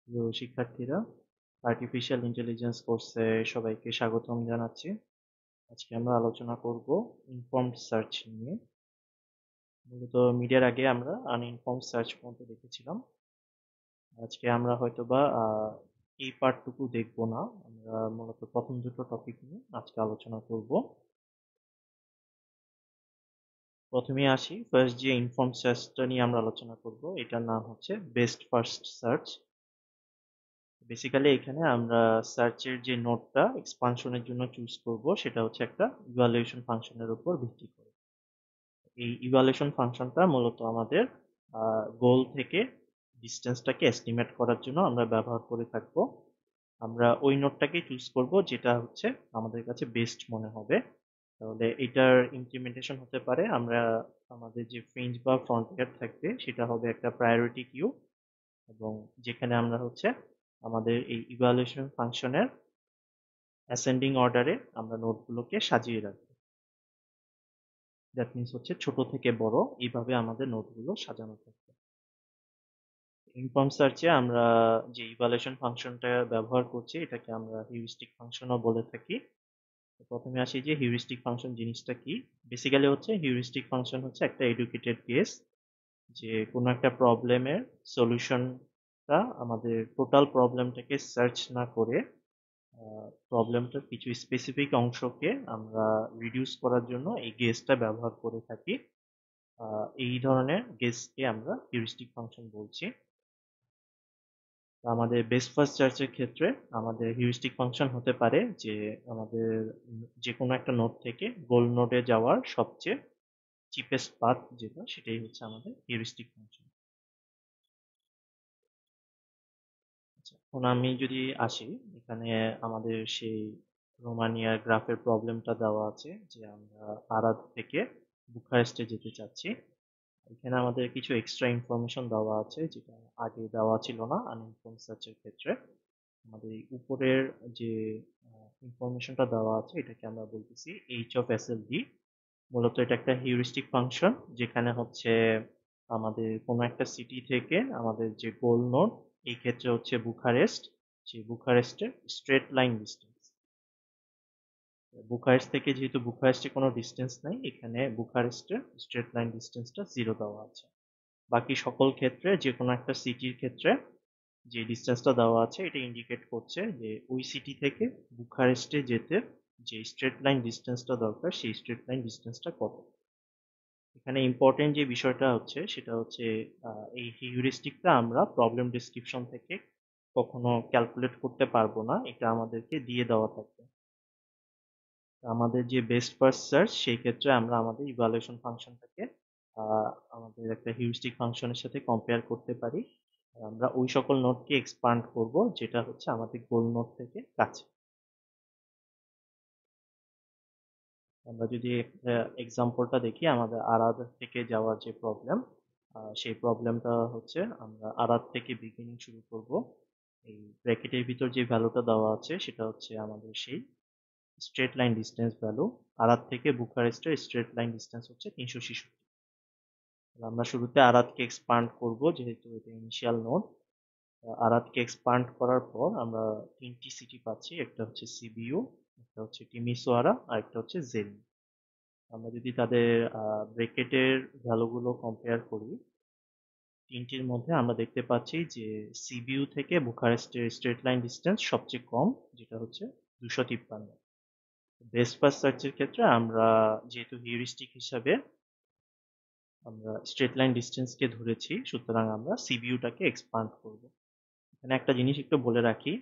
প্রিয় শিক্ষার্থীরা, artificial intelligence কোর্সে সবাইকে স্বাগতম জানাচ্ছি। আজকে আমরা আলোচনা করব ইনফর্মড সার্চ নিয়ে। মূলত মিডিয়ার আগে আমরা আনইনফর্মড সার্চ পর্যন্ত দেখেছিলাম। আজকে আমরা হয়তোবা এই পার্টটুকু দেখব না, আমরা মূলত প্রথম দুটো টপিক নিয়ে আজকে আলোচনা করব। প্রথমে আসি, ফার্স্ট যে ইনফর্মড সার্চটা নিয়ে আমরা আলোচনা করব, এটার নাম হচ্ছে বেস্ট ফার্স্ট সার্চ। বেসিক্যালি এখানে আমরা সার্চের যে নোডটা এক্সপানশনের জন্য চুজ করব সেটা হচ্ছে একটা ইভালুয়েশন ফাংশনের উপর ভিত্তি করে। এই ইভালুয়েশন ফাংশনটা মূলত আমাদের গোল থেকে ডিস্টেন্সটাকে এস্টিমেট করার জন্য আমরা ব্যবহার করে থাকবো। আমরা ওই নোডটাকে চুজ করব যেটা হচ্ছে আমাদের কাছে বেস্ট মনে হবে। তাহলে এটার ইমপ্লিমেন্টেশন হতে পারে, আমরা আমাদের যে ফ্রিঞ্জ বা ফ্রন্টিয়ার থাকবে সেটা হবে একটা প্রায়োরিটি কিউ, এবং যেখানে আমরা হচ্ছে আমাদের এই ইভালুয়েশন ফাংশনের অ্যাসেন্ডিং অর্ডারে আমরা নোটগুলোকে সাজিয়ে রাখবো। দ্যাট মিনস হচ্ছে ছোট থেকে বড় এইভাবে আমাদের নোটগুলো সাজানো থাকবে। ইনফর্ম সার্চে আমরা যে ইভালুয়েশন ফাংশনটা ব্যবহার করছি এটাকে আমরা হিউরিস্টিক ফাংশনও বলে থাকি। প্রথমে আসি যে হিউরিস্টিক ফাংশন জিনিসটা কি। বেসিক্যালি হচ্ছে হিউরিস্টিক ফাংশন হচ্ছে একটা এডুকেটেড গেস, যে কোনো একটা প্রবলেমের সলিউশনটা আমাদের টোটাল প্রবলেমটাকে সার্চ না করে প্রবলেমটার কিছু স্পেসিফিক অংশকে আমরা রিডিউস করার জন্য এই গেসটা ব্যবহার করে থাকি। এই ধরনের গেসকে আমরা হিউরিস্টিক ফাংশন বলছি। আমাদের বেস্ট ফার্স্ট সার্চের ক্ষেত্রে আমাদের হিউরিস্টিক ফাংশন হতে পারে যে আমাদের যে কোনো একটা নোড থেকে গোল নোডে যাওয়ার সবচেয়ে চিপেস্ট পাথ যেটা, সেটাই হচ্ছে আমাদের হিউরিস্টিক ফাংশন। আচ্ছা, এখন আমি যদি আসি, এখানে আমাদের সেই রোমানিয়ার গ্রাফের প্রবলেমটা দেওয়া আছে যে আমরা আরাদ থেকে বুখারেস্টে যেতে চাচ্ছি। এখানে আমাদের কিছু এক্সট্রা ইনফরমেশন দেওয়া আছে যেটা আগে দেওয়া ছিল না আনইনফর্ম সার্চের ক্ষেত্রে। আমাদের এই উপরের যে ইনফরমেশনটা দেওয়া আছে এটাকে আমরা বলতেছি h(SLD)। মূলত এটা একটা হিউরিস্টিক ফাংশন, যেখানে হচ্ছে আমাদের কোনো একটা সিটি থেকে আমাদের যে গোল নোড, এই ক্ষেত্রে হচ্ছে বুখারেস্ট, সেই বুখারেস্টের স্ট্রেট লাইন ডিস্টেন্স। বুখারেস্ট থেকে যেহেতু বুখারেস্টে কোনো ডিস্টেন্স নাই, এখানে বুখারেস্টের স্ট্রেট লাইন ডিস্টেন্সটা 0 দেওয়া আছে। বাকি সকল ক্ষেত্রে যে কোনো একটা সিটির ক্ষেত্রে যে ডিস্টেন্সটা দেওয়া আছে এটা ইন্ডিকেট করছে যে ওই সিটি থেকে বুখারেস্টে যেতে যে স্ট্রেট লাইন ডিস্টেন্সটা দরকার সেই স্ট্রেট লাইন ডিস্টেন্সটা কত। এখানে ইম্পর্টেন্ট যে বিষয়টা হচ্ছে সেটা হচ্ছে এই হিউরিস্টিকটা আমরা প্রবলেম ডেসক্রিপশন থেকে কখনো ক্যালকুলেট করতে পারবো না, এটা আমাদেরকে দিয়ে দেওয়া থাকবে। আমাদের যে বেস্ট ফার্স্ট সার্চ সেই ক্ষেত্রে আমরা আমাদের ইভালুয়েশন ফাংশনটাকে আমাদের একটা হিউরিস্টিক ফাংশনের সাথে কম্পেয়ার করতে পারি। আমরা ওই সকল নোডকে এক্সপান্ড করব যেটা হচ্ছে আমাদের গোল নোড থেকে কাছে। আমরা যদি এক্সাম্পলটা দেখি, আমাদের আরাদ থেকে যাওয়ার যে প্রবলেম, সেই প্রবলেমটা হচ্ছে আমরা আরাদ থেকে বিগিনিং শুরু করব। এই ব্র্যাকেটের ভিতর যে ভ্যালুটা দেওয়া আছে সেটা হচ্ছে আমাদের সেই স্ট্রেট লাইন ডিস্টেন্স ভ্যালু। আরাদ থেকে বুখারেস্টের স্ট্রেট লাইন ডিস্টেন্স হচ্ছে 366। আমরা শুরুতে আরাদকে এক্সপান্ড করব যেহেতু এটা ইনিশিয়াল নোড। আরাদকে এক্সপান্ড করার পর আমরা তিনটি সিটি পাচ্ছি, একটা হচ্ছে সিবিইউ, একটা হচ্ছে টিমিসোয়ারা, আর একটা হচ্ছে জেরিন। আমরা যদি তাদের ব্রেকেটের ভ্যালুগুলো কম্পেয়ার করি, তিনটির মধ্যে আমরা দেখতে পাচ্ছি যে সিবিইউ থেকে বুখারেস্টের স্ট্রেট লাইন ডিস্টেন্স সবচেয়ে কম, যেটা হচ্ছে 253। বেস্ট ফার্স্ট সার্চের ক্ষেত্রে আমরা যেহেতু হিউরিস্টিক হিসাবে আমরা স্ট্রেট লাইন ডিস্টেন্সকে ধরেছি, সুতরাং আমরা সিবিইউটাকে এক্সপান্ড করব। এখানে একটা জিনিস একটু বলে রাখি,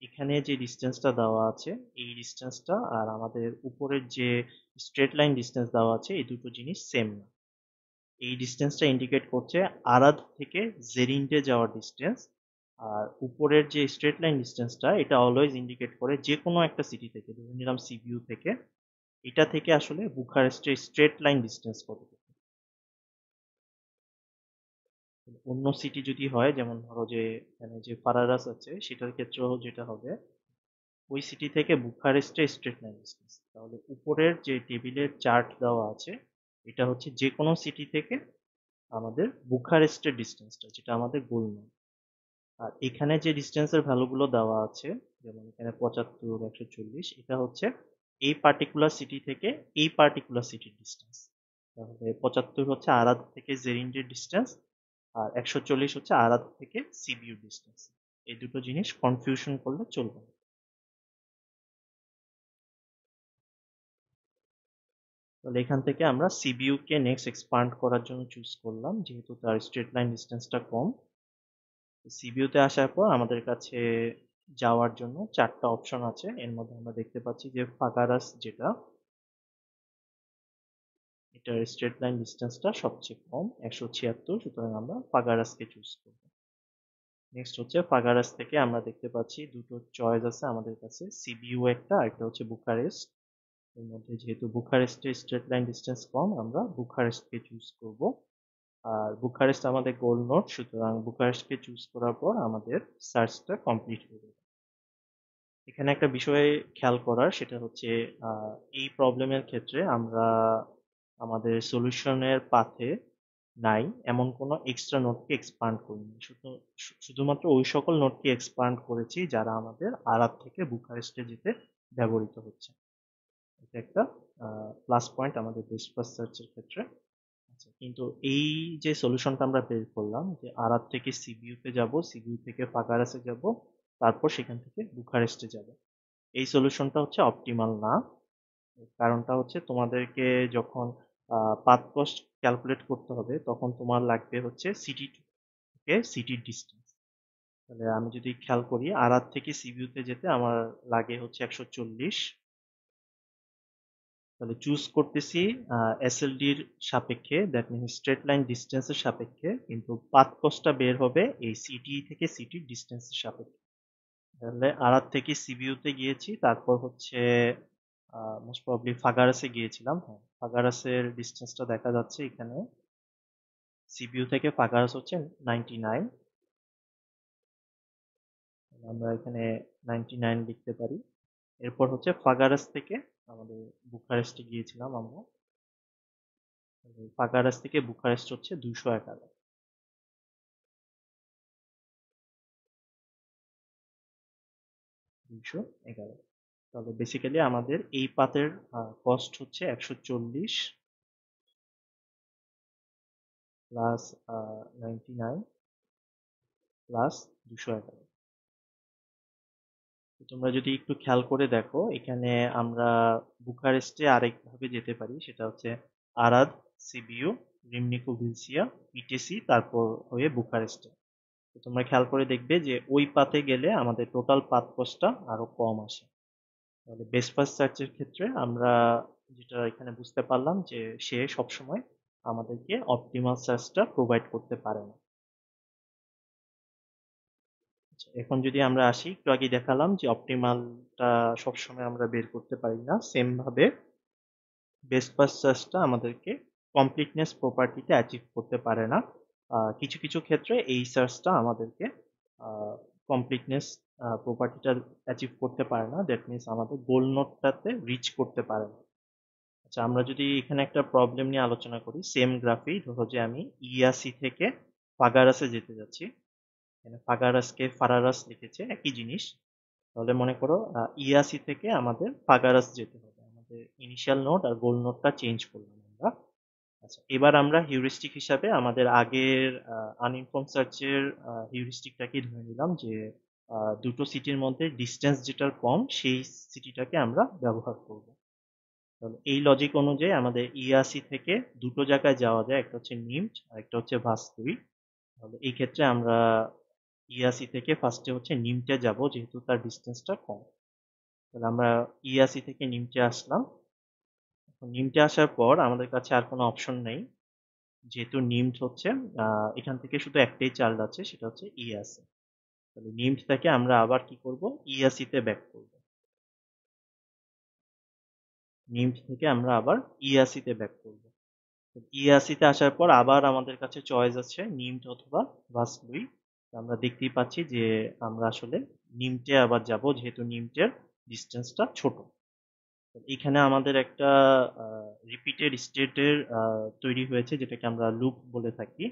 এখানে যে ডিস্টেন্সটা দেওয়া আছে এই ডিস্টেন্সটা আর আমাদের উপরের যে স্ট্রেট লাইন ডিস্টেন্স দেওয়া আছে এই দুটো জিনিস সেম না। এই ডিস্টেন্সটা ইন্ডিকেট করছে আরাদ থেকে জেরিন্টে যাওয়ার ডিস্টেন্স, আর উপরের যে স্ট্রেট লাইন ডিস্টেন্সটা এটা অলওয়েজ ইন্ডিকেট করে যে কোনো একটা সিটি থেকে, ধরে নিলাম সিবিইউ থেকে, এটা থেকে আসলে বুখারেস্টের স্ট্রেট লাইন ডিস্টেন্স কত। অন্য সিটি যদি হয়, যেমন ধরো যে এখানে যে ফারারাস আছে সেটার ক্ষেত্রেও যেটা হবে, ওই সিটি থেকে বুখারেস্টের স্ট্রেট লাইন ডিস্টেন্স, তাহলে উপরের যে টেবিলের চার্ট দেওয়া আছে এটা হচ্ছে যে কোনো সিটি থেকে আমাদের বুখারেস্টের ডিস্টেন্সটা, যেটা আমাদের গোল নয়। আর এখানে যে ডিস্টেন্সের ভ্যালুগুলো দেওয়া আছে, যেমন এখানে 75, 140, এটা হচ্ছে এই পার্টিকুলার সিটি থেকে এই পার্টিকুলার সিটির ডিস্টেন্স। তাহলে 75 হচ্ছে আরাদ থেকে জেরিন্ডের ডিস্টেন্স, আর 140 হচ্ছে আরাদ থেকে সিবিইউর ডিস্টেন্স। এই দুটো জিনিস কনফিউশন করলে চলবে না। তাহলে এখান থেকে আমরা সিবিইউ কে নেক্সট এক্সপান্ড করার জন্য চুজ করলাম, যেহেতু তার স্ট্রেট লাইন ডিস্টেন্সটা কম। সিবিইউ তে আসার পর আমাদের কাছে যাওয়ার জন্য চারটা অপশন আছে। এর মধ্যে আমরা দেখতে পাচ্ছি যে ফাগারাস, যেটা এটার স্ট্রেট লাইন ডিস্টেন্সটা সবচেয়ে কম, 176, সুতরাং আমরা ফাগারাসকে চুজ করব। নেক্সট হচ্ছে ফাগারাস থেকে আমরা দেখতে পাচ্ছি দুটো চয়েস আছে আমাদের কাছে, সিবিইউ একটা, আর একটা হচ্ছে বুখারেস্ট। এর মধ্যে যেহেতু বুখারেস্টের স্ট্রেট লাইন ডিস্টেন্স কম, আমরা বুখারেস্টকে চুজ করব। আর বুখারেস্ট আমাদের গোল নোট, সুতরাং বুখারেস্টকে চুজ করার পর আমাদের সার্চটা কমপ্লিট হয়ে যাবে। এখানে একটা বিষয় খেয়াল করার, সেটা হচ্ছে এই প্রবলেমের ক্ষেত্রে আমরা আমাদের সলিউশনের পাথে নাই এমন কোনো এক্সট্রা নোটকে এক্সপান্ড করিনি। শুধুমাত্র ওই সকল নোটকে এক্সপান্ড করেছি যারা আমাদের আরাব থেকে বুখারেস্টে যেতে ব্যবহৃত হচ্ছে। এটা একটা প্লাস পয়েন্ট আমাদের বেস্ট ফার্স্ট সার্চের ক্ষেত্রে। আচ্ছা, কিন্তু এই যে সলিউশনটা আমরা বের করলাম, যে আরাব থেকে সিবিইউ তে যাব, সিবিইউ থেকে ফাগারাসে যাব, তারপর সেখান থেকে বুখারেস্টে যাব, এই সলিউশনটা হচ্ছে অপটিমাল না। কারণটা হচ্ছে তোমাদেরকে যখন পাথ কস্ট ক্যালকুলেট করতে হবে, তখন তোমার লাগবে হচ্ছে সিটি থেকে সিটির ডিস্টেন্স। তাহলে আমি যদি খেয়াল করি, আরাদ থেকে সিবিইউ তে যেতে আমার লাগে হচ্ছে 140। তাহলে চুজ করতেছি এসএলডির সাপেক্ষে, দ্যাট মিনস স্ট্রেট লাইন ডিস্টেন্সের সাপেক্ষে, কিন্তু পাথ কস্টটা বের হবে এই সিটি থেকে সিটির ডিস্টেন্সের সাপেক্ষে। তাহলে আরাদ থেকে সিবিইউ তে গিয়েছি, তারপর হচ্ছে মোস্ট প্রবাবলি ফাগারাসে গিয়েছিলাম। হ্যাঁ, ফাগারাসের ডিস্টেন্সটা দেখা যাচ্ছে এখানে, সিবিইউ থেকে ফাগারাস হচ্ছে 99। আমরা এখানে 99 লিখতে পারি। এরপর হচ্ছে ফাগারাস থেকে আমাদের বুখারেস্টে গিয়েছিলাম আমরা, ফাগারাস থেকে বুখারেস্ট হচ্ছে 211। 211। তাহলে বেসিক্যালি আমাদের এই পাথের কস্ট হচ্ছে 140 প্লাস 99 প্লাস 211। তোমরা যদি একটু খেয়াল করে দেখো, এখানে আমরা বুখারেস্টে আরেকভাবে যেতে পারি, সেটা হচ্ছে আরাদ, সিবিইউ, রিমনিকো ভিলসিয়া, ইটিসি, তারপর হয়ে বুখারেস্টে। তো তোমরা খেয়াল করে দেখবে যে ওই পাথে গেলে আমাদের টোটাল পাথ কস্টটা আরো কম আসে। তাহলে বেস্ট ফার্স্ট সার্চের ক্ষেত্রে আমরা যেটা এখানে বুঝতে পারলাম, যে সে সবসময় আমাদেরকে অপটিমাল সার্চটা প্রোভাইড করতে পারে না। আচ্ছা, এখন যদি আমরা আসি, একটু আগে দেখালাম যে অপটিমালটা সবসময় আমরা বের করতে পারি না, সেম ভাবে বেস্ট ফার্স্ট সার্চটা আমাদেরকে কমপ্লিটনেস প্রপার্টিতে অ্যাচিভ করতে পারে না। কিছু কিছু ক্ষেত্রে এই সার্চটা আমাদেরকে কমপ্লিটনেস প্রপার্টিটা অ্যাচিভ করতে পারে না, দ্যাট মিনস আমাদের গোল নোটটাতে রিচ করতে পারে না। আচ্ছা, আমরা যদি এখানে একটা প্রবলেম নিয়ে আলোচনা করি, সেম গ্রাফেই ধরো যে আমি ইয়াসি থেকে ফাগারাসে যেতে যাচ্ছি, এখানে ফাগারাসকে ফারারাস লিখেছে, একই জিনিস। তাহলে মনে করো ইয়াসি থেকে আমাদের ফাগারাস যেতে হবে, আমাদের ইনিশিয়াল নোড আর গোল নোডটা চেঞ্জ করলাম আমরা। আচ্ছা, এবার আমরা হিউরিস্টিক হিসাবে আমাদের আগের আনইনফর্ম সার্চের হিউরিস্টিকটাকে ধরে নিলাম, যে দুটো সিটির মধ্যে ডিস্টেন্স যেটার কম সেই সিটিটাকে আমরা ব্যবহার করব। তাহলে এই লজিক অনুযায়ী আমাদের ইয়াসি থেকে দুটো জায়গায় যাওয়া যায়, একটা হচ্ছে নিমচ আর একটা হচ্ছে ভাস্কুই। তাহলে এই ক্ষেত্রে আমরা ইয়াসি থেকে ফার্স্টে হচ্ছে নিমটে যাব, যেহেতু তার ডিস্টেন্সটা কম। তাহলে আমরা ইয়াসি থেকে নিমটে আসলাম। নিমটে আসার পর আমাদের কাছে আর কোনো অপশন নেই, যেহেতু নিমট হচ্ছে এখান থেকে শুধু একটাই চার্জ আছে, সেটা হচ্ছে ইয়াসি। তাহলে নিমট থেকে আমরা আবার কি করব, ইয়াসিতে ব্যাক করব। নিমট থেকে আমরা আবার ইয়াসিতে ব্যাক করব। ইয়াসিতে আসার পর আবার আমাদের কাছে চয়েস আছে নিমট অথবা ভাসলুই। আমরা দেখতেই পাচ্ছি যে আমরা আসলে নিমটে আবার যাব, যেহেতু নিমটের ডিস্টেন্সটা ছোট। এখানে আমাদের একটা রিপিটেড স্টেটের তৈরি হয়েছে, যেটাকে আমরা লুপ বলে থাকি।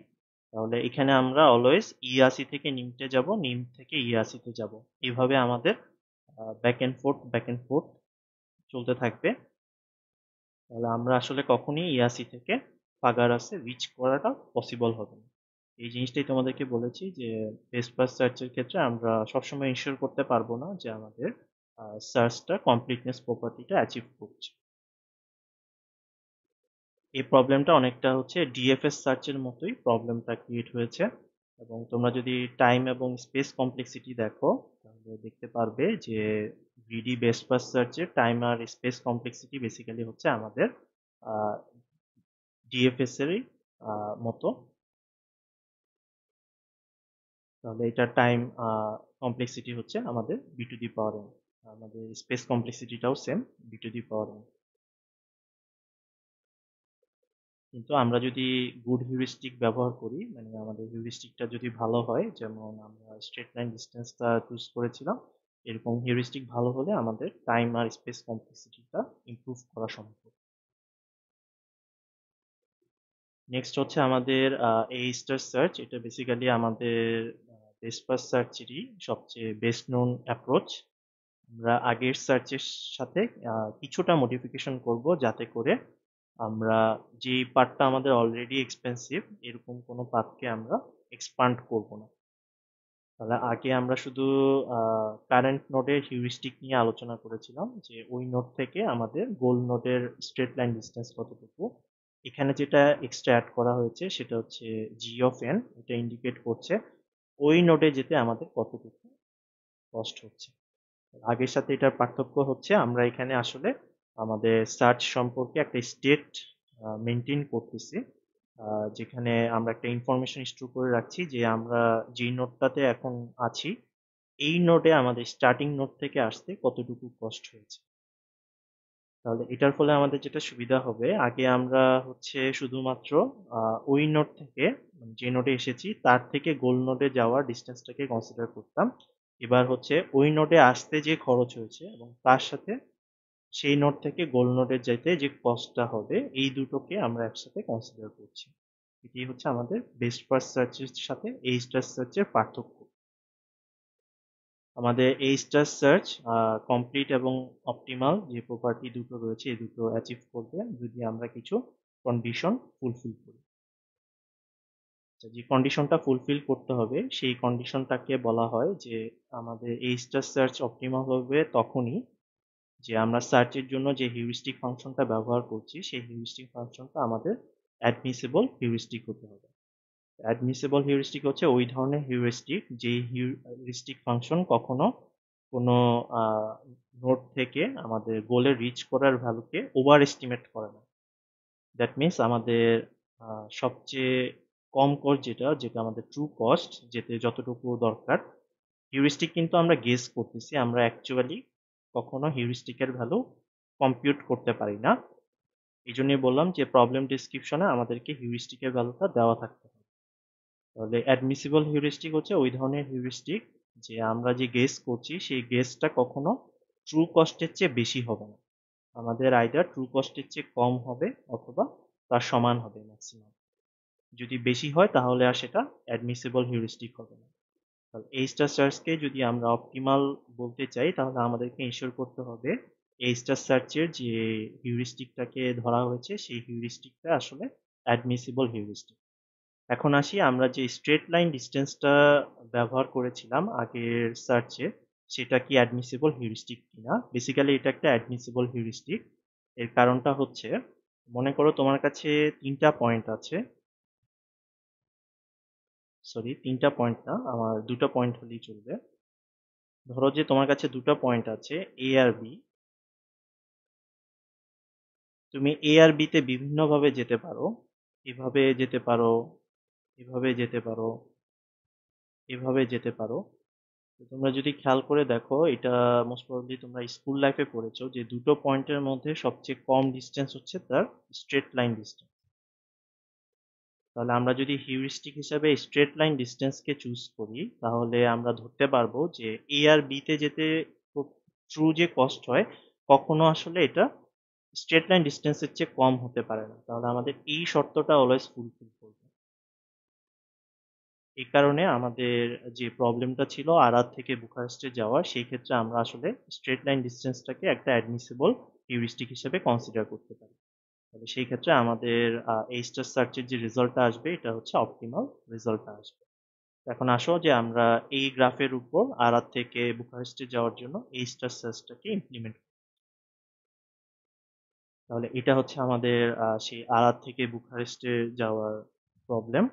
তাহলে এখানে আমরা অলওয়েজ ই80 থেকে নিমতে যাব, নিম থেকে ই80 তে যাব। এইভাবে আমাদের ব্যাক এন্ড ফোর্থ চলতে থাকবে। তাহলে আমরা আসলে কখনই ই80 থেকে ফাগারাসে রিচ করাটা পসিবল হবে না। এই জিনিসটাই তোমাদেরকে বলেছি যে বেস্ট ফার্স্ট সার্চের ক্ষেত্রে আমরা সবসময় ইনশিওর করতে পারবো না যে আমাদের সার্চটা কমপ্লিটনেস প্রপার্টিটা অ্যাচিভ করছে। এই প্রবলেমটা অনেকটা হচ্ছে ডিএফএস সার্চের মতোই প্রবলেমটা ক্রিয়েট হয়েছে, এবং তোমরা যদি টাইম এবং স্পেস কমপ্লেক্সিটি দেখো তাহলে দেখতে পারবে যে গ্রিডি বেস্ট ফার্স্ট সার্চের টাইম আর স্পেস কমপ্লেক্সিটি বেসিক্যালি হচ্ছে আমাদের ডিএফএস এরই মতো। তাহলে এটা টাইম কমপ্লেক্সিটি হচ্ছে আমাদের B to the power N, আমাদের স্পেস কমপ্লেক্সিটিটাও same B to the power N. কিন্তু আমরা যদি গুড হিউরিস্টিক ব্যবহার করি, মানে আমাদের হিউরিস্টিকটা যদি ভালো হয়, যেমন আমরা স্ট্রেট লাইন ডিস্টেন্সটা চুজ করেছিলাম, এরকম হিউরিস্টিক ভালো হলে আমাদের টাইম আর স্পেস কমপ্লেক্সিটিটা ইমপ্রুভ করা সম্ভব। নেক্সট হচ্ছে আমাদের এ স্টার সার্চ। এটা বেসিক্যালি আমাদের বেস্ট ফার্স্ট সার্চেরই সবচেয়ে বেস্ট নোন অ্যাপ্রোচ। আমরা আগের সার্চের সাথে কিছুটা মডিফিকেশন করব যাতে করে আমরা যে পার্টটা আমাদের অলরেডি এক্সপেন্সিভ এরকম কোনো পার্টকে আমরা এক্সপান্ড করব না। তাহলে আগে আমরা শুধু কারেন্ট নোডের হিউরিস্টিক নিয়ে আলোচনা করেছিলাম যে ওই নোড থেকে আমাদের গোল নোডের স্ট্রেট লাইন ডিস্টেন্স কতটুকু। এখানে যেটা এক্সট্রা অ্যাড করা হয়েছে সেটা হচ্ছে জি অফ এন। এটা ইন্ডিকেট করছে ওই নোডে যেতে আমাদের কতটুকু কস্ট হচ্ছে। আগের সাথে এটার পার্থক্য হচ্ছে আমরা এখানে আসলে আমাদের সার্চ সম্পর্কে একটা স্টেট মেনটেন করতেছি, যেখানে আমরা একটা ইনফরমেশন স্টোর করে রাখছি যে আমরা যেই নোডটাতে এখন আছি এই নোডে আমাদের স্টার্টিং নোড থেকে আসতে কতটুকু কস্ট হয়েছে। তাহলে এটার ফলে আমাদের যেটা সুবিধা হবে, আগে আমরা হচ্ছে শুধুমাত্র ওই নোড থেকে, যে নোডে এসেছি তার থেকে গোল নোডে যাওয়ার ডিস্টেন্সটাকে কনসিডার করতাম। এবার হচ্ছে ওই নোডে আসতে যে খরচ হয়েছে এবং তার সাথে সেই নোড থেকে গোল নোডে যেতে যে কস্টটা হবে, এই দুটোকে আমরা একসাথে কনসিডার করছি। এটি হচ্ছে আমাদের বেস্ট ফার্স্ট সার্চের সাথে এই স্টার সার্চের পার্থক্য। আমাদের এই স্টার সার্চ কমপ্লিট এবং অপটিমাল যে প্রপার্টি দুটো রয়েছে এই দুটো অ্যাচিভ করবে যদি আমরা কিছু কন্ডিশন ফুলফিল করি। যে কন্ডিশনটা ফুলফিল করতে হবে সেই কন্ডিশনটাকে বলা হয় যে আমাদের এই স্টার সার্চ অপটিমাল হবে তখনই যে আমরা সার্চের জন্য যে হিউরিস্টিক ফাংশনটা ব্যবহার করছি সেই হিউরিস্টিক ফাংশনটা আমাদের অ্যাডমিসিবল হিউরিস্টিক হতে হবে। অ্যাডমিসিবল হিউরিস্টিক হচ্ছে ওই ধরনের হিউরিস্টিক যে হিউরিস্টিক ফাংশন কখনো কোনো নোড থেকে আমাদের গোলে রিচ করার ভ্যালুকে ওভার এস্টিমেট করে না। দ্যাট মিনস আমাদের সবচেয়ে কম কস্ট যেটা যেটা আমাদের ট্রু কস্ট যেতে যতটুকু দরকার, হিউরিস্টিক কিন্তু আমরা গেস করতেছি, আমরা অ্যাকচুয়ালি কখনো হিউরিস্টিকের ভ্যালু কম্পিউট করতে পারি না। এই জন্যই বললাম যে প্রবলেম ডিসক্রিপশনে আমাদেরকে হিউরিস্টিকের ভ্যালুটা দেওয়া থাকতে হবে। তাহলে অ্যাডমিসিবল হিউরিস্টিক হচ্ছে ওই ধরনের হিউরিস্টিক যে আমরা যে গেস করছি সেই গেসটা কখনো ট্রু কস্টের চেয়ে বেশি হবে না, আমাদের আইদার ট্রু কস্টের চেয়ে কম হবে অথবা তার সমান হবে ম্যাক্সিমাম। যদি বেশি হয় তাহলে আর সেটা অ্যাডমিসিবল হিউরিস্টিক হবে না। তাহলে এই স্টার সার্চকে যদি আমরা অপটিমাল বলতে চাই তাহলে আমাদেরকে ইনশিওর করতে হবে এই স্টার সার্চের যে হিউরিস্টিকটাকে ধরা হয়েছে সেই হিউরিস্টিকটা আসলে অ্যাডমিসিবল হিউরিস্টিক। এখন আসি আমরা যে স্ট্রেট লাইন ডিস্টেন্সটা ব্যবহার করেছিলাম আগের সার্চে সেটা কি অ্যাডমিসিবল হিউরিস্টিক কিনা। বেসিক্যালি এটা একটা অ্যাডমিসিবল হিউরিস্টিক। এর কারণটা হচ্ছে, মনে করো তোমার কাছে তিনটা পয়েন্ট আছে, সরি তিনটা পয়েন্ট না, আমার দুটো পয়েন্ট হলেই চলবে। ধরো যে তোমার কাছে দুটো পয়েন্ট আছে এ আর বি, তুমি এ আর বি তে বিভিন্নভাবে যেতে পারো, এভাবে যেতে পারো, এভাবে যেতে পারো, এভাবে যেতে পারো। তো তোমরা যদি খেয়াল করে দেখো এটা মোস্ট প্রবাবলি তোমরা স্কুল লাইফে পড়েছো যে দুটো পয়েন্টের মধ্যে সবচেয়ে কম ডিস্টেন্স হচ্ছে তার স্ট্রেট লাইন ডিস্টেন্স। তাহলে আমরা যদি হিউরিস্টিক হিসাবে স্ট্রেট লাইন ডিস্টেন্সকে চুজ করি তাহলে আমরা ধরতে পারবো যে এ আর বি তে যেতে ট্রু যে কস্ট হয় কখনো আসলে এটা স্ট্রেট লাইন ডিস্টেন্সের চেয়ে কম হতে পারে না। তাহলে আমাদের এই শর্তটা অলওয়েজ ফুলফিল করবে। এই কারণে আমাদের যে প্রবলেমটা ছিল আরাদ থেকে বুখারেস্টে যাওয়ার, সেই ক্ষেত্রে আমরা আসলে স্ট্রেট লাইন ডিস্টেন্সটাকে একটা অ্যাডমিসিবল হিউরিস্টিক হিসেবে কনসিডার করতে পারি। তাহলে সেই ক্ষেত্রে আমাদের এই স্টার সার্চের যে রেজাল্টটা আসবে এটা হচ্ছে অপটিমাল রেজাল্টটা আসবে। এখন আসো যে আমরা এই গ্রাফের উপর আরাদ থেকে বুখারেস্টে যাওয়ার জন্য এই স্টার সার্চটাকে ইমপ্লিমেন্ট। তাহলে এটা হচ্ছে আমাদের সেই আরাদ থেকে বুখারেস্টে যাওয়ার প্রবলেম।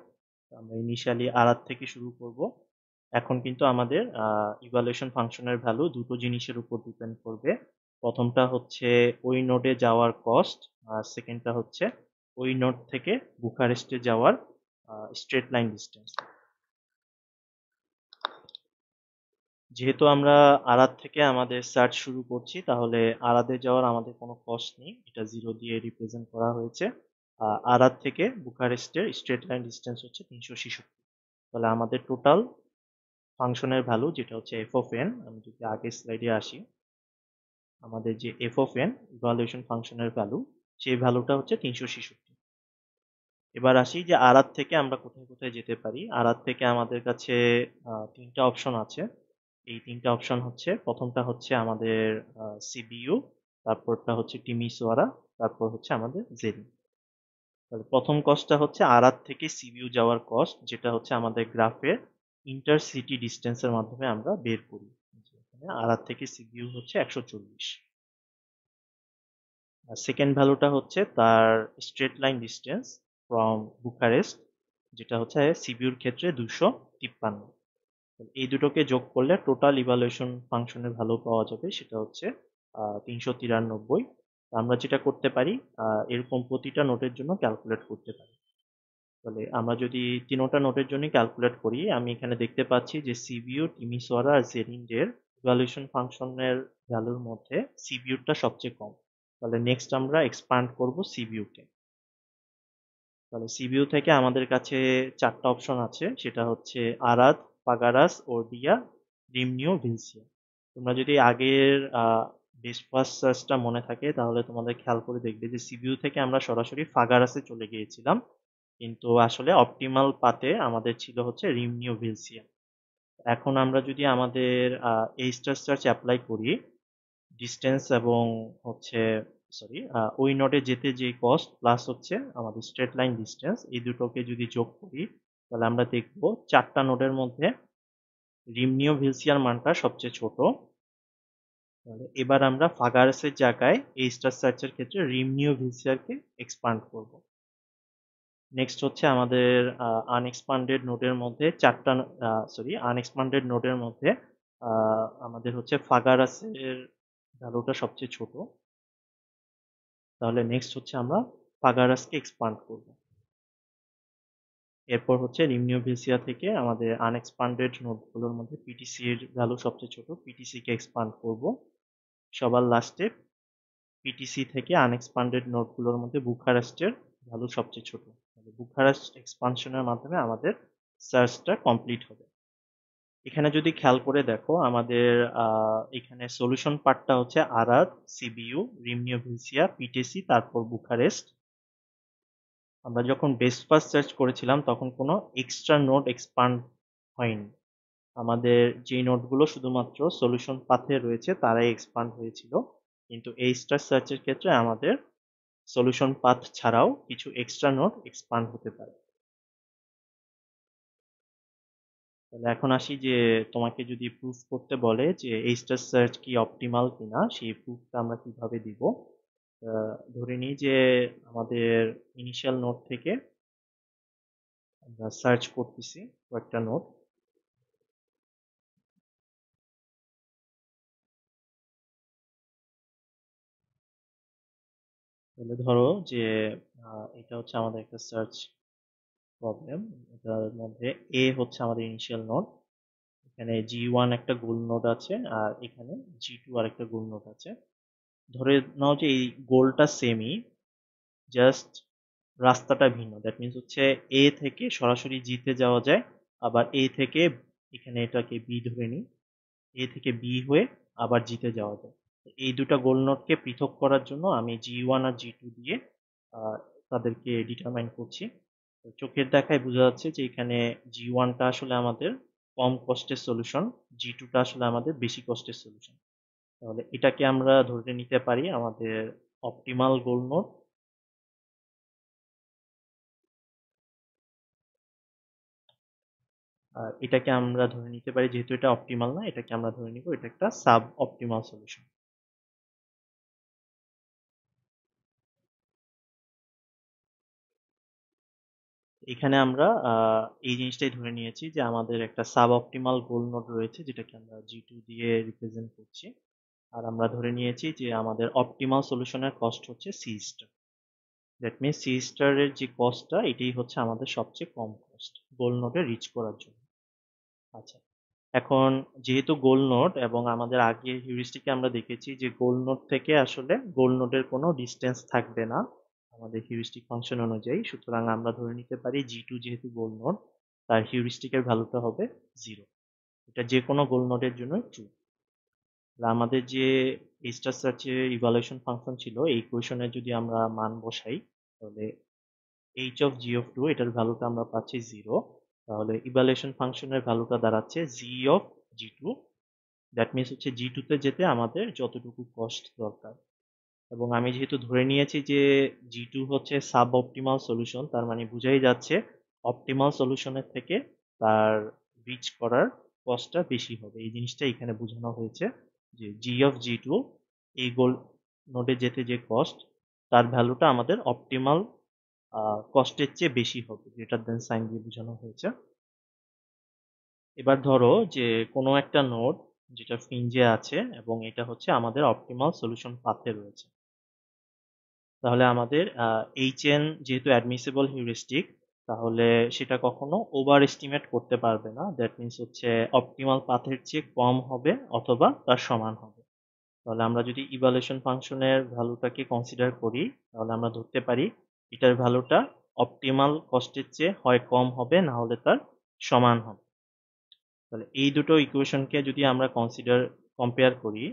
আমরা ইনিশিয়ালি আরাদ থেকে শুরু করব। এখন কিন্তু আমাদের ইভালুয়েশন ফাংশনের ভ্যালু দুটো জিনিসের উপর ডিপেন্ড করবে। প্রথমটা হচ্ছে ওই নোডে যাওয়ার কস্ট, আর সেকেন্ডটা হচ্ছে ওই নোড থেকে বুখারেস্টে যাওয়ার স্ট্রেট লাইন ডিস্টেন্স। যেহেতু আমরা আরাদ থেকে আমাদের সার্চ শুরু করছি, তাহলে আরাদে যাওয়ার আমাদের কোনো কস্ট নেই, এটা জিরো দিয়ে রিপ্রেজেন্ট করা হয়েছে। আরাদ থেকে বুখারেস্টের স্ট্রেট লাইন ডিস্টেন্স হচ্ছে 366। তাহলে আমাদের টোটাল ফাংশনের ভ্যালু যেটা হচ্ছে এফ অফ এন, আমি যদি আগের স্লাইডে আসি, আমাদের যে এফ অফ এন ইভালুয়েশন ফাংশনের ভ্যালু, সেই ভ্যালুটা হচ্ছে 366। এবার আসি যে আরাদ থেকে আমরা কোথায় কোথায় যেতে পারি। আরাদ থেকে আমাদের কাছে তিনটা অপশন আছে। এই তিনটা অপশন হচ্ছে, প্রথমটা হচ্ছে আমাদের সিবিইউ, তারপরটা হচ্ছে টিমিসোয়ারা, তারপর হচ্ছে আমাদের জেরি। তাহলে প্রথম কস্টটা হচ্ছে আরাদ থেকে সিবিইউ যাওয়ার কস্ট, যেটা হচ্ছে আমাদের গ্রাফের ইন্টার সিটি ডিস্টেন্সের মাধ্যমে আমরা বের করি। আরাদ থেকে সিবিইউ হচ্ছে 140। আর সেকেন্ড ভ্যালুটা হচ্ছে তার straight line distance from Bucharest, যেটা হচ্ছে সিবিইউর ক্ষেত্রে 253। এই দুটোকে যোগ করলে টোটাল ইভালুয়েশন ফাংশনের ভ্যালু পাওয়া যাবে, সেটা হচ্ছে 393। আমরা যেটা করতে পারি, এরকম প্রতিটা নোটের জন্য ক্যালকুলেট করতে পারি। তাহলে আমরা যদি তিনোটা নোটের জন্য ক্যালকুলেট করি, আমি এখানে দেখতে পাচ্ছি যে সিবিইউ, টিমিসোয়ারা আর জেরিন্ডের ইভালুয়েশন ফাংশনের ভ্যালুর মধ্যে সিবিইউটা সবচেয়ে কম। তাহলে নেক্সট আমরা এক্সপান্ড করব সিবিইউকে। তাহলে সিবিইউ থেকে আমাদের কাছে চারটা অপশন আছে, সেটা হচ্ছে আরাদ, পাগারাস, ওরডিয়া, রিমনিউ, ভিলসিয়া। তোমরা যদি আগের বেস্ট ফার্স্ট সার্চটা মনে থাকে, তাহলে তোমাদের খেয়াল করে দেখবে যে সিবিইউ থেকে আমরা সরাসরি ফাগারাসে চলে গিয়েছিলাম, কিন্তু আসলে অপটিমাল পাতে আমাদের ছিল হচ্ছে রিমনিউ, ভিলসিয়া। এখন আমরা যদি আমাদের এই স্টার সার্চ অ্যাপ্লাই করি, ডিস্টেন্স এবং হচ্ছে সরি ওই নোডে যেতে যে কস্ট প্লাস হচ্ছে আমাদের স্ট্রেট লাইন ডিস্টেন্স, এই দুটোকে যদি যোগ করি, তাহলে আমরা দেখব চারটা নোডের মধ্যে রিমনিও ভিলসিয়ার মানটা সবচেয়ে ছোট। তাহলে এবার আমরা ফাগারাসের জায়গায় এই স্টার সার্চের ক্ষেত্রে রিমনিও ভিলসিয়ারকে এক্সপান্ড করব। নেক্সট হচ্ছে আমাদের আনএক্সপান্ডেড নোডের মধ্যে আনএক্সপান্ডেড নোডের মধ্যে আমাদের হচ্ছে ফাগারাসের ভ্যালুটা সবচেয়ে ছোট। তাহলে নেক্সট হচ্ছে আমরা ফাগারাসকে এক্সপান্ড করব। এরপর হচ্ছে রিমনিও ভিলসিয়া থেকে আমাদের আনএক্সপান্ডেড নোডগুলোর মধ্যে পিটিসি এর ভ্যালু সবচেয়ে ছোট, পিটিসি কে এক্সপান্ড করব। সবার লাস্টে পিটিসি থেকে আনএক্সপান্ডেড নোডগুলোর মধ্যে বুখারেস্টের ভ্যালু সবচেয়ে ছোট। বুখারেস্ট এক্সপানশনের মাধ্যমে আমাদের সার্চটা কমপ্লিট হবে। এখানে যদি খেয়াল করে দেখো, আমাদের এখানে সলিউশন পার্টটা হচ্ছে আরাদ, সিবিইউ, রিমনিও ভিলসিয়া, পিটিসি, তারপর বুখারেস্ট। আমরা যখন বেস্ট ফার্স্ট সার্চ করেছিলাম তখন কোনো এক্সট্রা নোড এক্সপান্ড হয়নি। আমাদের যে নোডগুলো শুধুমাত্র সলিউশন পাথে রয়েছে তারাই এক্সপান্ড হয়েছিল, কিন্তু এই স্টার সার্চের ক্ষেত্রে আমাদের সলিউশন পাথ ছাড়াও কিছু এক্সট্রা নোড এক্সপান্ড হতে পারে। তাহলে এখন আসি যে তোমাকে যদি প্রুফ করতে বলে যে এই স্টার সার্চ কি অপটিমাল কিনা, সেই প্রুফটা আমরা কিভাবে দিব। ধরে নিই যে আমাদের ইনিশিয়াল নোড থেকে আমরা সার্চ করতেছি কয়েকটা নোড। তাহলে ধরো যে এটা হচ্ছে আমাদের একটা সার্চ প্রবলেম। এটার মধ্যে এ হচ্ছে আমাদের ইনিশিয়াল নোড, এখানে জি1 একটা গোল নোড আছে, আর এখানে জি2 আর একটা গোল নোড আছে। ধরে নাও যে এই গোলটা সেমই, জাস্ট রাস্তাটা ভিন্ন। দ্যাট মিনস হচ্ছে এ থেকে সরাসরি জিতে যাওয়া যায়, আবার এ থেকে, এখানে এটাকে বি ধরে নিই, এ থেকে বি হয়ে আবার জিতে যাওয়া যায়। এই দুটা গোল নোডকে পৃথক করার জন্য আমি জি1 আর জি2 দিয়ে তাদেরকে ডিটারমাইন করছি। চোখের দেখায় বোঝা যাচ্ছে যে এখানে জি1টা আসলে আমাদের কম কষ্টের সলিউশন, জি2টা আসলে আমাদের বেশি কষ্টের সলিউশন। তাহলে এটাকে আমরা ধরে নিতে পারি আমাদের অপটিমাল গোল নোড। আর এটাকে আমরা ধরে নিতে পারি, যেহেতু এটা অপটিমাল না, এটাকে আমরা ধরে নিব এটা একটা সাব অপটিমাল সলিউশন। এখানে আমরা এই জিনিসটাই ধরে নিয়েছি যে আমাদের একটা সাব অপটিমাল গোল নোড রয়েছে, যেটাকে আমরা জি2 দিয়ে রিপ্রেজেন্ট করছি। আর আমরা ধরে নিয়েছি যে আমাদের অপটিমাল সলিউশনের কস্ট হচ্ছে C star. That means C স্টারের যে কস্টটা, এটাই হচ্ছে আমাদের সবচেয়ে কম কস্ট গোল নোডে রিচ করার জন্য। আচ্ছা, এখন যেহেতু গোল নোড এবং আমাদের আগের হিউরিস্টিকে আমরা দেখেছি যে গোল নোড থেকে আসলে গোল নোডের কোনো ডিস্টেন্স থাকবে না আমাদের হিউরিস্টিক ফাংশন অনুযায়ী, সুতরাং আমরা ধরে নিতে পারি জি2 যেহেতু গোল নোড, তার হিউরিস্টিকের ভ্যালুটা হবে 0। এটা যে কোনো গোল নোডের জন্য ট্রু। আমাদের যে স্টার সার্চের ইভালুয়েশন ফাংশন ছিল, এই ইকুয়েশনে যদি আমরা মান বসাই, তাহলে H of G of two এটার ভ্যালুটা আমরা পাচ্ছি 0। তাহলে ইভালুয়েশন ফাংশনের ভ্যালুটা দাঁড়াচ্ছে G of G two. That means হচ্ছে জি টুতে যেতে আমাদের যতটুকু কস্ট দরকার। এবং আমি যেহেতু ধরে নিয়েছি যে জি টু হচ্ছে সাব অপটিমাল সলিউশন, তার মানে বুঝাই যাচ্ছে অপটিমাল সলিউশনের থেকে তার রিচ করার কস্টটা বেশি হবে। এই জিনিসটা এখানে বোঝানো হয়েছে যে জি অফ জি টু এই গোল নোডে যেতে যে কস্ট, তার ভ্যালুটা আমাদের অপটিমাল কস্টের চেয়ে বেশি হবে, গ্রেটার দেন সাইন দিয়ে বোঝানো হয়েছে। এবার ধরো যে কোনো একটা নোড যেটা ফ্রিঞ্জে আছে এবং এটা হচ্ছে আমাদের অপটিমাল সলিউশন পাথে রয়েছে। তাহলে আমাদের এইচএন যেহেতু অ্যাডমিসিবল হিউরিস্টিক, তাহলে সেটা কখনো ওভার এস্টিমেট করতে পারবে না। দ্যাট মিনস হচ্ছে অপটিমাল পাথের চেয়ে কম হবে অথবা তার সমান হবে। তাহলে আমরা যদি ইভালুয়েশন ফাংশনের ভ্যালুটাকে কনসিডার করি, তাহলে আমরা ধরতে পারি এটার ভ্যালুটা অপটিমাল কস্টের চেয়ে হয় কম হবে, না হলে তার সমান হবে। তাহলে এই দুটো ইকুয়েশনকে যদি আমরা কম্পেয়ার করি,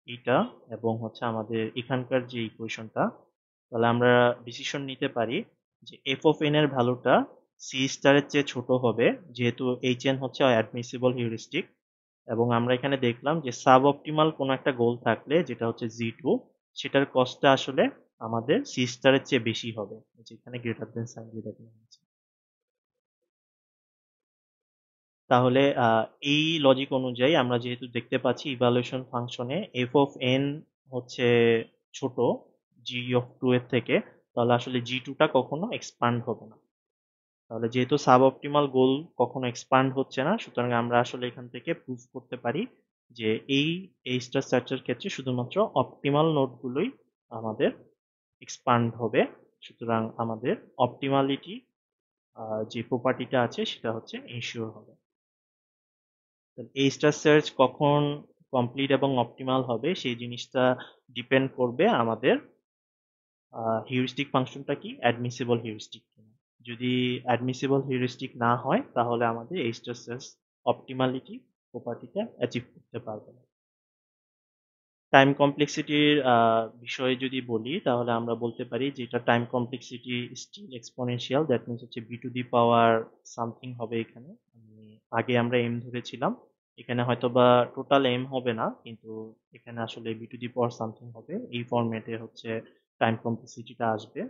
এটা এবং হচ্ছে আমাদের এখানকার যে ইকুয়েশনটা, তাহলে আমরা ডিসিশন নিতে পারি যে এফ অফ এন এর ভ্যালুটা সি স্টারের চেয়ে ছোট হবে, যেহেতু এইচ এন হচ্ছে অ্যাডমিসিবল হিউরিস্টিক। এবং আমরা এখানে দেখলাম যে সাব অপটিমাল কোনো একটা গোল থাকলে, যেটা হচ্ছে জি টু, সেটার কস্টটা আসলে আমাদের সি স্টারের চেয়ে বেশি হবে, যেখানে গ্রেটার দেন সাইন দিয়ে দেখানো হয়েছে। তাহলে এই লজিক অনুযায়ী আমরা যেহেতু দেখতে পাচ্ছি ইভালুয়েশন ফাংশনে এফ অফ এন হচ্ছে ছোট জি অফ টু এর থেকে, তাহলে আসলে জি টুটা কখনো এক্সপান্ড হবে না। তাহলে যেহেতু সাব অপটিমাল গোল কখনো এক্সপান্ড হচ্ছে না, সুতরাং আমরা আসলে এখান থেকে প্রুফ করতে পারি যে এই স্টার সার্চের ক্ষেত্রে শুধুমাত্র অপটিমাল নোডগুলোই আমাদের এক্সপান্ড হবে। সুতরাং আমাদের অপটিমালিটি যে প্রপার্টিটা আছে সেটা হচ্ছে ইনশিওর হবে। এই স্টার সার্চ কখন কমপ্লিট এবং অপটিমাল হবে সেই জিনিসটা ডিপেন্ড করবে আমাদের হিউরিস্টিক ফাংশনটা কি অ্যাডমিসিবল হিউরিস্টিক কিনা। যদি অ্যাডমিসিবল হিউরিস্টিক না হয়, তাহলে আমাদের এই স্টার সার্চ অপটিমালিটি প্রপার্টিটা অ্যাচিভ করতে পারবে না। টাইম কমপ্লেক্সিটির বিষয়ে যদি বলি, তাহলে আমরা বলতে পারি যে এটা time complexity still exponential. That means হচ্ছে B to the power something হবে এখানে। আগে আমরা এম ধরেছিলাম, এখানে হয়তো বা টোটাল এম হবে না, কিন্তু এখানে আসলে B to the power something হবে, এই ফরম্যাটে হচ্ছে টাইম কমপ্লেক্সিটিটা আসবে।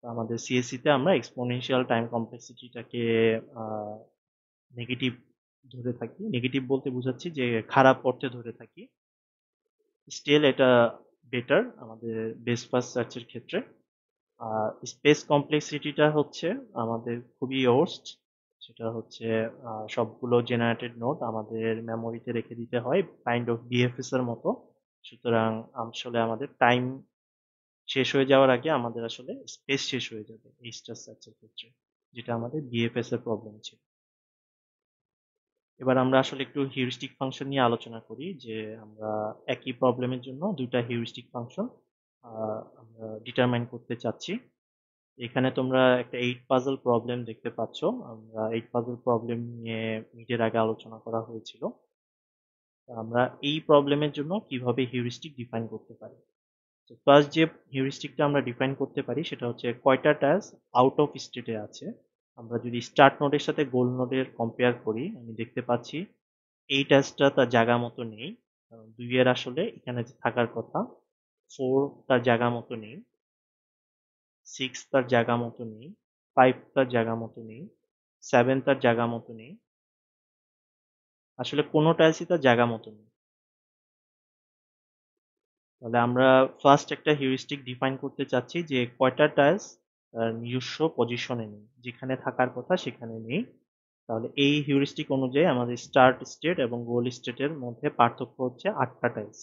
তো আমাদের সিএসসি তে আমরা এক্সপোনেনশিয়াল টাইম কমপ্লেক্সিটিটাকে নেগেটিভ ধরে থাকি। নেগেটিভ বলতে বোঝাচ্ছি যে খারাপ অর্থে ধরে থাকি। স্টিল এটা বেটার আমাদের বেস্ট ফার্স্ট সার্চের ক্ষেত্রে। আর স্পেস কমপ্লেক্সিটিটা হচ্ছে আমাদের খুবই ওর্স্ট। সেটা হচ্ছে সবগুলো জেনারেটেড নোট আমাদের মেমোরিতে রেখে দিতে হয়, কাইন্ড অফ বিএফএস এর মতো। সুতরাং আসলে আমাদের টাইম শেষ হয়ে যাওয়ার আগে আমাদের আসলে স্পেস শেষ হয়ে যাবে এই স্টার সার্চের ক্ষেত্রে, যেটা আমাদের বিএফএস এর প্রবলেম ছিল। এবার আমরা আসলে একটু হিউরিস্টিক ফাংশন নিয়ে আলোচনা করি, যে আমরা একই প্রবলেমের জন্য দুইটা হিউরিস্টিক ফাংশন আমরা ডিটারমাইন করতে চাচ্ছি। এখানে তোমরা একটা 8 পাজল প্রবলেম দেখতে পাচ্ছ। আমরা 8 পাজল প্রবলেম নিয়ে মিডের আগে আলোচনা করা হয়েছিল। আমরা এই প্রবলেমের জন্য কিভাবে হিউরিস্টিক ডিফাইন করতে পারি। ফার্স্ট যে হিউরিস্টিকটা আমরা ডিফাইন করতে পারি সেটা হচ্ছে কয়টা টাস্ক আউট অফ স্টেটে আছে। আমরা যদি স্টার্ট নোডের সাথে গোল নোডের কম্পেয়ার করি, আমি দেখতে পাচ্ছি এই টাস্কটা তার জায়গা মতো নেই, কারণ 2 এর আসলে এখানে যে থাকার কথা। 4 তার জায়গা মতো নেই, 6 তার জায়গা মতো নেই, 5 তার জায়গা মতো নেই, 7 তার জায়গা মতো নেই। আসলে কোনো টাস্কই তার জায়গা মতো নেই। তাহলে আমরা ফার্স্ট একটা হিউরিস্টিক ডিফাইন করতে চাচ্ছি যে কয়টা টাস্ক তার নিজস্ব পজিশনে নেই, যেখানে থাকার কথা সেখানে নেই। তাহলে এই হিউরিস্টিক অনুযায়ী আমাদের স্টার্ট স্টেট এবং গোল স্টেটের মধ্যে পার্থক্য হচ্ছে 8টা টাইলস।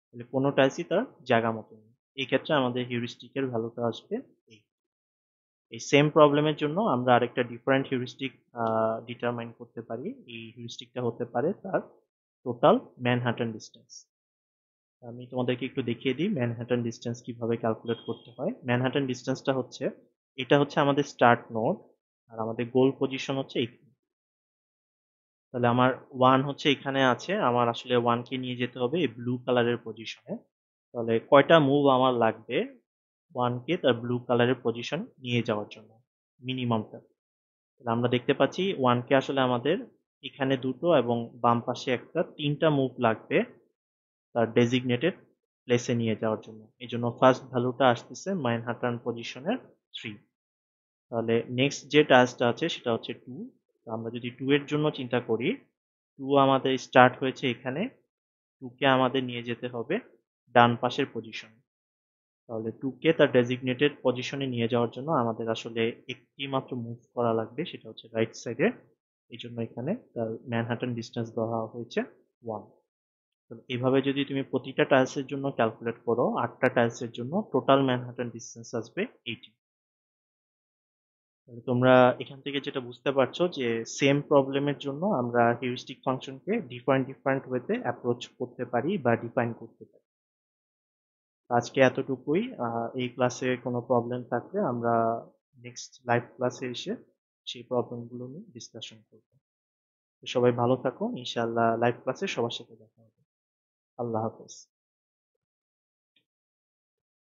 তাহলে কোনো টাইলসই তার জায়গা মতো নেই। এই ক্ষেত্রে আমাদের হিউরিস্টিকের ভ্যালুটা আসবে এই। এই সেম প্রবলেমের জন্য আমরা আরেকটা ডিফারেন্ট হিউরিস্টিক ডিটারমাইন করতে পারি। এই হিউরিস্টিকটা হতে পারে তার টোটাল ম্যানহাটন ডিস্টেন্স। আমি তোমাদেরকে একটু দেখিয়ে দিই ম্যানহাটন ডিস্টেন্স কিভাবে ক্যালকুলেট করতে হয়। ম্যানহাটন ডিস্টেন্সটা হচ্ছে, এটা হচ্ছে আমাদের স্টার্ট নোড, আর আমাদের গোল পজিশন হচ্ছে এইখানে। তাহলে আমার 1 হচ্ছে এখানে আছে, আমার আসলে 1 কে নিয়ে যেতে হবে এই ব্লু কালারের পজিশনে। তাহলে কয়টা মুভ আমার লাগবে 1 কে তার ব্লু কালারের পজিশন নিয়ে যাওয়ার জন্য, মিনিমামটা। তাহলে আমরা দেখতে পাচ্ছি 1 কে আসলে আমাদের এখানে দুটো এবং বাম পাশে একটা, 3টা মুভ লাগবে তার ডেজিগনেটেড প্লেসে নিয়ে যাওয়ার জন্য। এই জন্য ফার্স্ট ভ্যালুটা আসতেছে ম্যানহাটন পজিশনের 3। তাহলে নেক্সট যে টাস্কটা আছে সেটা হচ্ছে 2। আমরা যদি 2 এর জন্য চিন্তা করি, 2 আমাদের স্টার্ট হয়েছে এখানে, 2 কে আমাদের নিয়ে যেতে হবে ডান পাশের পজিশনে। তাহলে 2 কে তার ডেজিগনেটেড পজিশনে নিয়ে যাওয়ার জন্য আমাদের আসলে একটি মাত্র মুভ করা লাগবে, সেটা হচ্ছে রাইট সাইডে। এই জন্য এখানে তার ম্যানহাটন ডিস্টেন্স দেওয়া হয়েছে 1। এভাবে যদি তুমি প্রতিটা টাইলসের জন্য ক্যালকুলেট করো, 8টা টাইলসের জন্য টোটাল ম্যানহাটন ডিস্টেন্স আসবে 80। তাহলে তোমরা এখান থেকে যেটা বুঝতে পারছো যে সেম প্রবলেমের জন্য আমরা হিউরিস্টিক ফাংশনকে ডিফারেন্ট ডিফারেন্ট ওয়েতে অ্যাপ্রোচ করতে পারি বা ডিফাইন করতে পারি। আজকে এতটুকুই। এই ক্লাসে কোনো প্রবলেম থাকলে আমরা নেক্সট লাইভ ক্লাসে এসে সেই প্রবলেমগুলো নিয়ে ডিসকাশন করব। সবাই ভালো থাকো, ইনশাআল্লাহ লাইভ ক্লাসে সবার সাথে দেখা হবে। আল্লাহ হাফেজ।